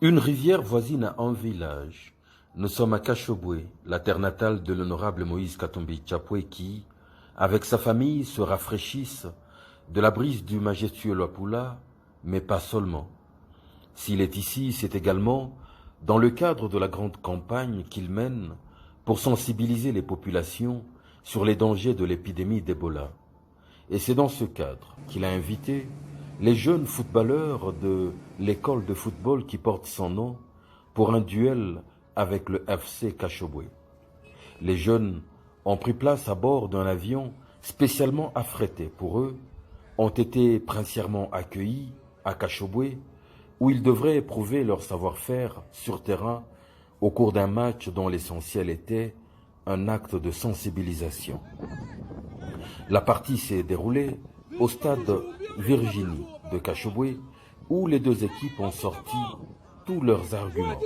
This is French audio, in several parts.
Une rivière voisine à un village. Nous sommes à Kashobwe, la terre natale de l'honorable Moïse Katumbi Tchapwe qui, avec sa famille, se rafraîchissent de la brise du majestueux Luapula, mais pas seulement. S'il est ici, c'est également dans le cadre de la grande campagne qu'il mène pour sensibiliser les populations sur les dangers de l'épidémie d'Ebola. Et c'est dans ce cadre qu'il a invité les jeunes footballeurs de l'école de football qui porte son nom pour un duel avec le FC Kashobwe. Les jeunes ont pris place à bord d'un avion spécialement affrété pour eux, ont été princièrement accueillis à Kashobwe, où ils devraient éprouver leur savoir-faire sur terrain au cours d'un match dont l'essentiel était un acte de sensibilisation. La partie s'est déroulée au stade Virginie de Kashobwe, où les deux équipes ont sorti tous leurs arguments.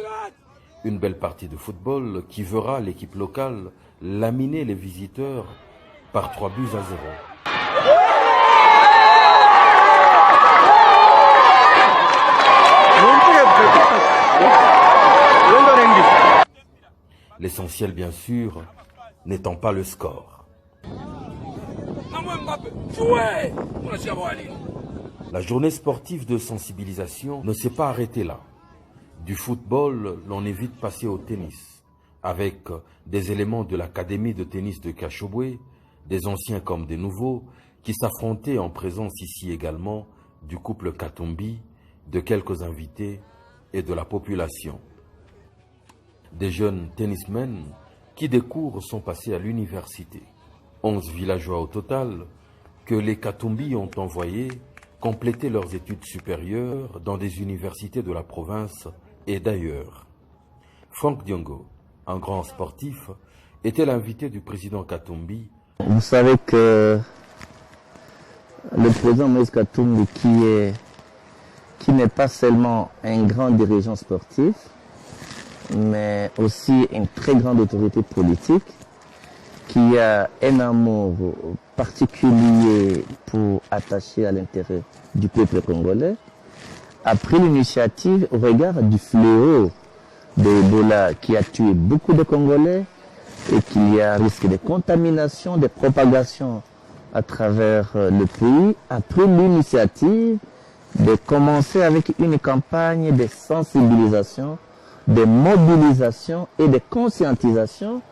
Une belle partie de football qui verra l'équipe locale laminer les visiteurs par 3-0. L'essentiel, bien sûr, n'étant pas le score. La journée sportive de sensibilisation ne s'est pas arrêtée là. Du football, l'on est vite passé au tennis, avec des éléments de l'académie de tennis de Kashobwe, des anciens comme des nouveaux, qui s'affrontaient en présence ici également du couple Katumbi, de quelques invités et de la population. Des jeunes tennismen qui des cours sont passés à l'université. 11 villageois au total que les Katumbi ont envoyés compléter leurs études supérieures dans des universités de la province et d'ailleurs. Franck Diongo, un grand sportif, était l'invité du président Katumbi. Vous savez que le président Moïse Katumbi, qui n'est pas seulement un grand dirigeant sportif, mais aussi une très grande autorité politique, qui a un amour particulier pour attacher à l'intérêt du peuple congolais, a pris l'initiative au regard du fléau de Ebola qui a tué beaucoup de Congolais et qu'il y a risque de contamination, de propagation à travers le pays, a pris l'initiative de commencer avec une campagne de sensibilisation, de mobilisation et de conscientisation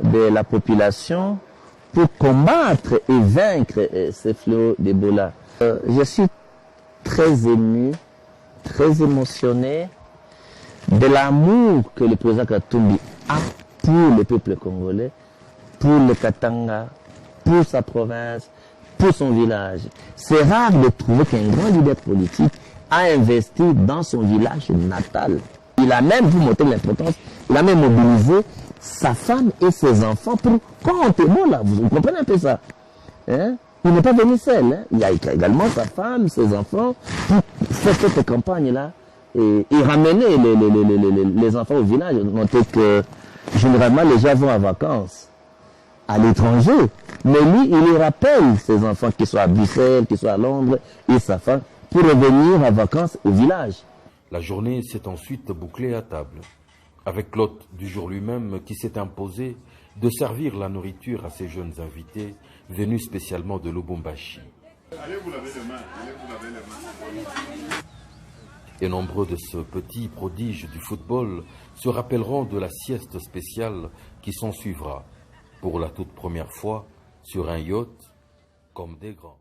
de la population pour combattre et vaincre ce fléau d'Ebola. Je suis très ému, très émotionné de l'amour que le président Katumbi a pour le peuple congolais, pour le Katanga, pour sa province, pour son village. C'est rare de trouver qu'un grand leader politique a investi dans son village natal. Il a même, pour montrer l'importance, il a même mobilisé sa femme et ses enfants pour contre Ebola. Vous comprenez un peu ça, hein? Il n'est pas venu seul. Hein? Il y a également sa femme, ses enfants, pour faire cette campagne-là et ramener les enfants au village. Notez que généralement les gens vont en vacances à l'étranger. Mais lui, il les rappelle, ses enfants, qu'ils soient à Bruxelles, qu'ils soient à Londres, et sa femme, pour revenir en vacances au village. La journée s'est ensuite bouclée à table, avec l'hôte du jour lui-même qui s'est imposé de servir la nourriture à ces jeunes invités venus spécialement de Lubumbashi. Et nombreux de ce petit prodige du football se rappelleront de la sieste spéciale qui s'en suivra pour la toute première fois sur un yacht comme des grands.